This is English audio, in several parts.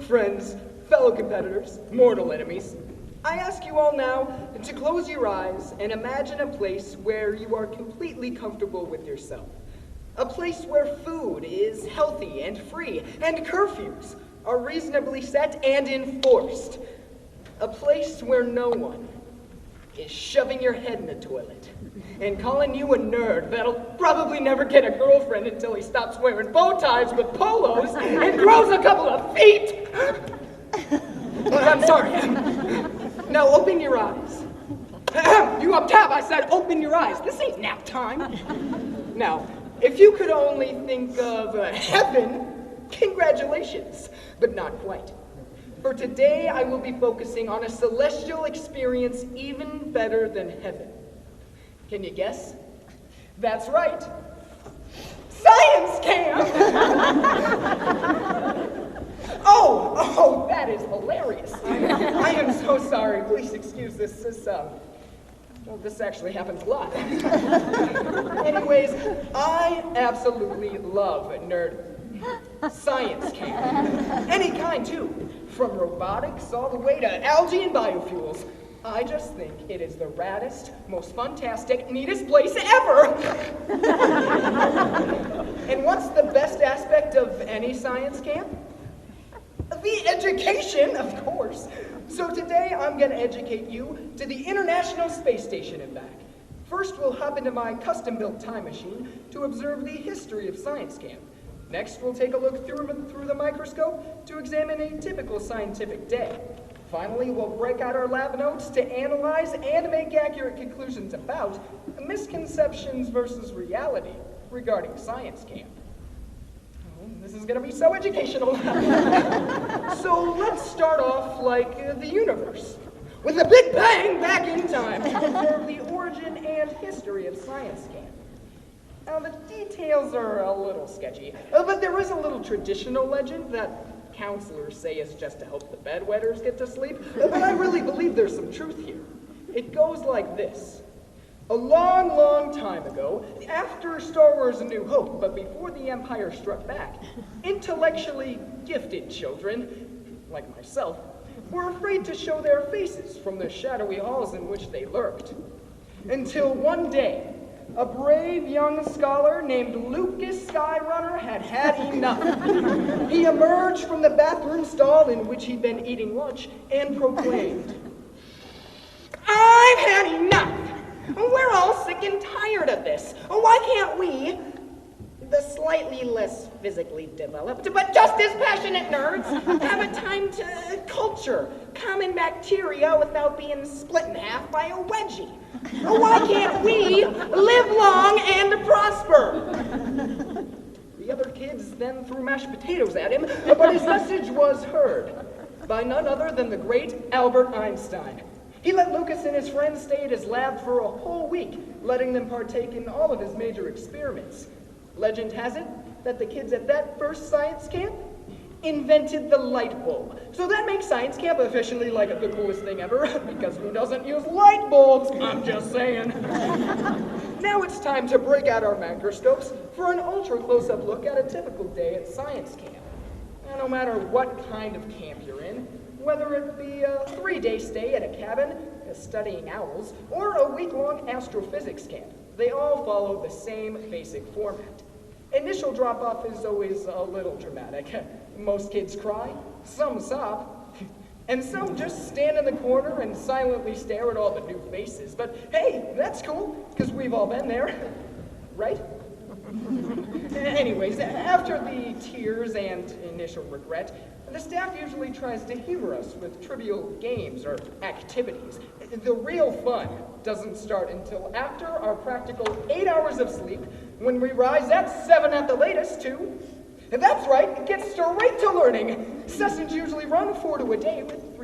friends, fellow competitors, mortal enemies, I ask you all now to close your eyes and imagine a place where you are completely comfortable with yourself. A place where food is healthy and free, and curfews are reasonably set and enforced. A place where no one is shoving your head in the toilet and calling you a nerd that'll probably never get a girlfriend until he stops wearing bow ties with polos and grows a couple of feet. I'm sorry. Now open your eyes. You up top, I said open your eyes. This ain't nap time. Now, if you could only think of heaven, congratulations, but not quite. For today, I will be focusing on a celestial experience even better than heaven. Can you guess? That's right. Science camp! Oh, that is hilarious. I am so sorry. Please excuse this. This actually happens a lot. Anyways, I absolutely love nerd science camp. Any kind, too. From robotics all the way to algae and biofuels. I just think it is the raddest, most fantastic, neatest place ever! And what's the best aspect of any science camp? The education, of course. So today I'm going to educate you to the International Space Station and back. First, we'll hop into my custom-built time machine to observe the history of science camp. Next, we'll take a look through the microscope to examine a typical scientific day. Finally, we'll break out our lab notes to analyze and make accurate conclusions about misconceptions versus reality regarding science camp. Oh, this is going to be so educational. So let's start off like the universe, with a big bang back in time to observe the origin and history of science camp. Now, the details are a little sketchy, but there is a little traditional legend that counselors say is just to help the bedwetters get to sleep, but I really believe there's some truth here. It goes like this. A long, long time ago, after Star Wars A New Hope, but before the Empire struck back, intellectually gifted children, like myself, were afraid to show their faces from the shadowy halls in which they lurked. Until one day, a brave young scholar named Lucas Skyrunner had enough. He emerged from the bathroom stall in which he'd been eating lunch and proclaimed, "I've had enough! We're all sick and tired of this. Why can't we, the slightly less physically developed, but just as passionate nerds, have a time to culture common bacteria without being split in half by a wedgie? Why can't we live long and prosper?" The other kids then threw mashed potatoes at him, but his message was heard by none other than the great Albert Einstein. He let Lucas and his friends stay at his lab for a whole week, letting them partake in all of his major experiments. Legend has it that the kids at that first science camp invented the light bulb. So that makes science camp officially like the coolest thing ever, because who doesn't use light bulbs? I'm just saying. Now it's time to break out our microscopes for an ultra close-up look at a typical day at science camp. And no matter what kind of camp you're in, whether it be a 3-day stay at a cabin, studying owls, or a week-long astrophysics camp, they all follow the same basic format. Initial drop-off is always a little dramatic. Most kids cry, some sob, and some just stand in the corner and silently stare at all the new faces. But hey, that's cool, because we've all been there, right? Anyways, after the tears and initial regret, the staff usually tries to humor us with trivial games or activities. The real fun doesn't start until after our practical 8 hours of sleep, when we rise at 7 at the latest to, and that's right, get straight to learning. Sessions usually run 4 to a day with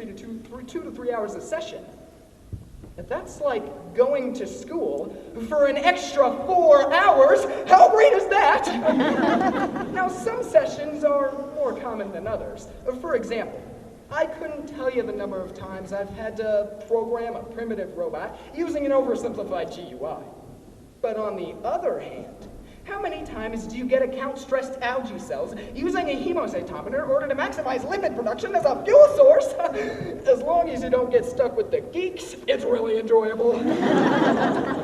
2 to 3 hours a session. That's like going to school for an extra 4 hours. How great is that? Now, some sessions are more common than others. For example, I couldn't tell you the number of times I've had to program a primitive robot using an oversimplified GUI. But on the other hand, How many times do you get to count stressed algae cells using a hemocytometer in order to maximize lipid production as a fuel source? As long as you don't get stuck with the geeks, it's really enjoyable.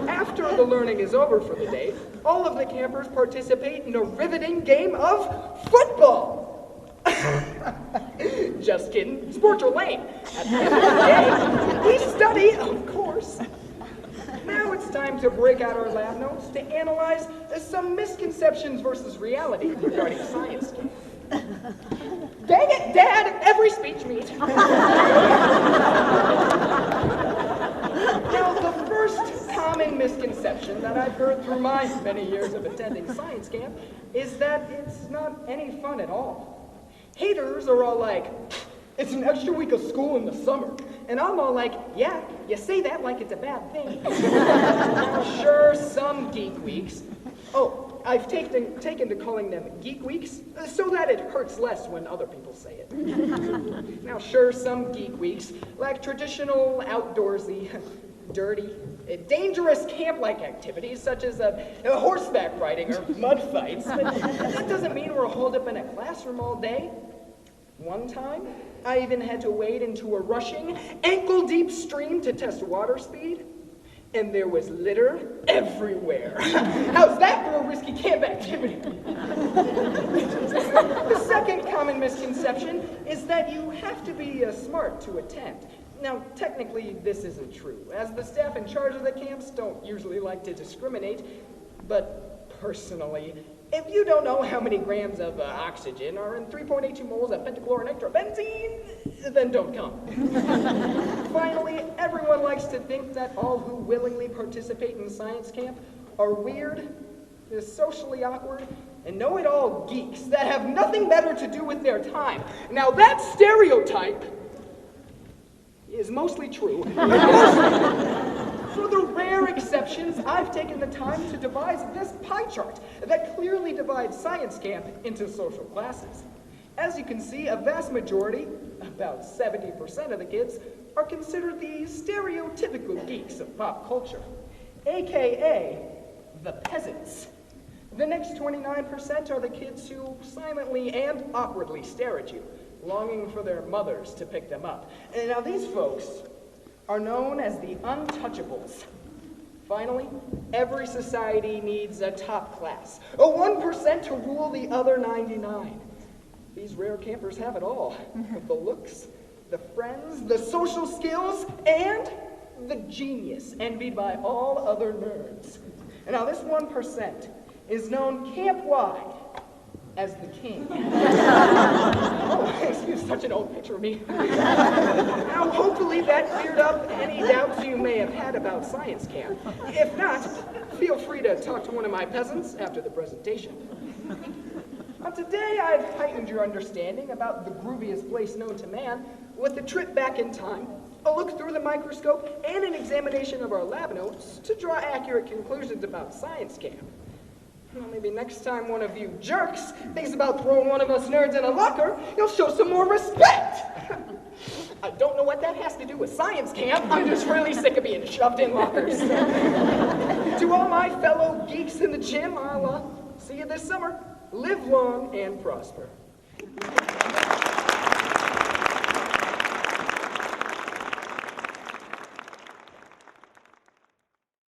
After the learning is over for the day, all of the campers participate in a riveting game of football. Just kidding, sports are lame. At the end of the day, we study, of course. Now it's time to break out our lab notes to analyze some misconceptions versus reality regarding science camp. Dang it, Dad! Every speech meet. Now, the first common misconception that I've heard through my many years of attending science camp is that it's not any fun at all. Haters are all like, it's an extra week of school in the summer. And I'm all like, yeah, you say that like it's a bad thing. Now, sure, some geek weeks. Oh, I've taken to calling them geek weeks so that it hurts less when other people say it. Now, sure, some geek weeks lack traditional, outdoorsy, dirty, dangerous camp-like activities such as horseback riding or mud fights. But that doesn't mean we're holed up in a classroom all day. One time, I even had to wade into a rushing, ankle-deep stream to test water speed, and there was litter everywhere. How's that for a risky camp activity? The second common misconception is that you have to be smart to attend. Now, technically, this isn't true, as the staff in charge of the camps don't usually like to discriminate, but personally, if you don't know how many grams of oxygen are in 3.82 moles of pentachloronitrobenzene, then don't come. Finally, everyone likes to think that all who willingly participate in science camp are weird, socially awkward, and know-it-all geeks that have nothing better to do with their time. Now that stereotype is mostly true. For the rare exceptions, I've taken the time to devise this pie chart that clearly divides science camp into social classes. As you can see, a vast majority, about 70% of the kids, are considered the stereotypical geeks of pop culture, aka the peasants. The next 29% are the kids who silently and awkwardly stare at you, longing for their mothers to pick them up. And now these folks are known as the untouchables. Finally, every society needs a top class, a 1% to rule the other 99. These rare campers have it all. The looks, the friends, the social skills, and the genius envied by all other nerds. And now this 1% is known camp-wide as the king. Oh, excuse such an old picture of me. Now, hopefully that cleared up any doubts you may have had about science camp. If not, feel free to talk to one of my peasants after the presentation. Now, today I've heightened your understanding about the grooviest place known to man with a trip back in time, a look through the microscope, and an examination of our lab notes to draw accurate conclusions about science camp. Well, maybe next time one of you jerks thinks about throwing one of us nerds in a locker, you'll show some more respect. I don't know what that has to do with science camp. I'm just really sick of being shoved in lockers. To all my fellow geeks in the gym, I'll see you this summer. Live long and prosper.